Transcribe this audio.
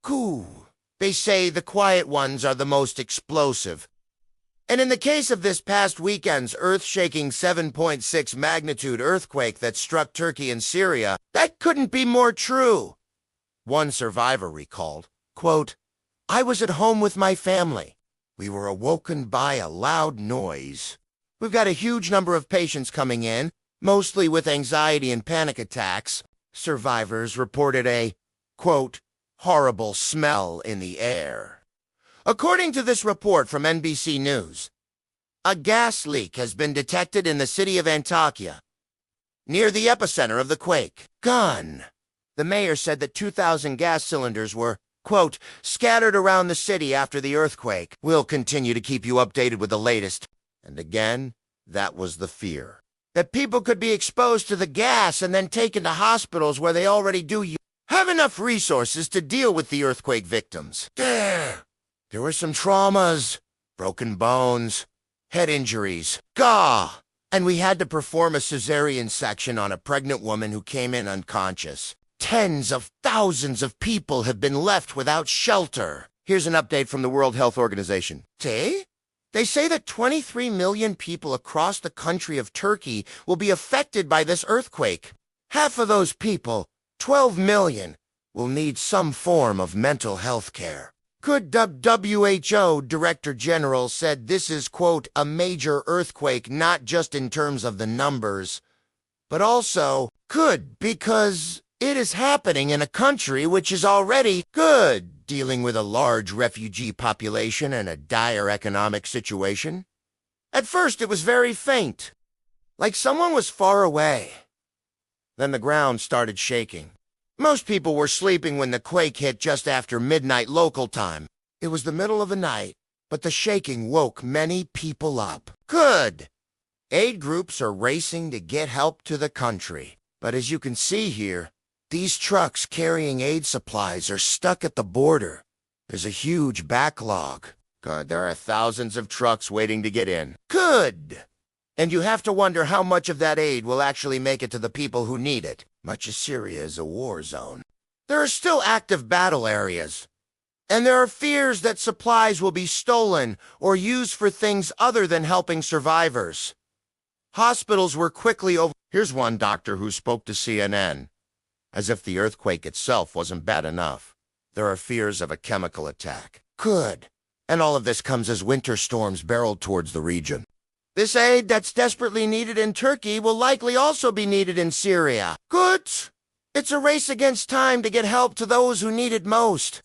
Cool. They say the quiet ones are the most explosive. And in the case of this past weekend's earth-shaking 7.6 magnitude earthquake that struck Turkey and Syria, that couldn't be more true. One survivor recalled, quote, "I was at home with my family. We were awoken by a loud noise. We've got a huge number of patients coming in, mostly with anxiety and panic attacks. Survivors reported a, quote, horrible smell in the air." According to this report from NBC News, a gas leak has been detected in the city of Antakya, near the epicenter of the quake. Gone. The mayor said that 2,000 gas cylinders were, quote, scattered around the city after the earthquake. We'll continue to keep you updated with the latest. And again, that was the fear. That people could be exposed to the gas and then taken to hospitals where they already do have enough resources to deal with the earthquake victims. There were some traumas, broken bones, head injuries. Gah! And we had to perform a cesarean section on a pregnant woman who came in unconscious. Tens of thousands of people have been left without shelter. Here's an update from the World Health Organization. They say that 23 million people across the country of Turkey will be affected by this earthquake. Half of those people, 12 million, will need some form of mental health care. Good WHO Director General said this is, quote, a major earthquake not just in terms of the numbers, but also good because it is happening in a country which is already good, dealing with a large refugee population and a dire economic situation. At first it was very faint, like someone was far away. Then the ground started shaking. Most people were sleeping when the quake hit just after midnight local time. It was the middle of the night, but the shaking woke many people up. Good! Aid groups are racing to get help to the country. But as you can see here, these trucks carrying aid supplies are stuck at the border. There's a huge backlog. God, there are thousands of trucks waiting to get in. Good! And you have to wonder how much of that aid will actually make it to the people who need it. Much as Syria is a war zone. There are still active battle areas. And there are fears that supplies will be stolen or used for things other than helping survivors. Hospitals were quickly over. Here's one doctor who spoke to CNN. As if the earthquake itself wasn't bad enough. There are fears of a chemical attack. Good. And all of this comes as winter storms barreled towards the region. This aid that's desperately needed in Turkey will likely also be needed in Syria. Good. It's a race against time to get help to those who need it most.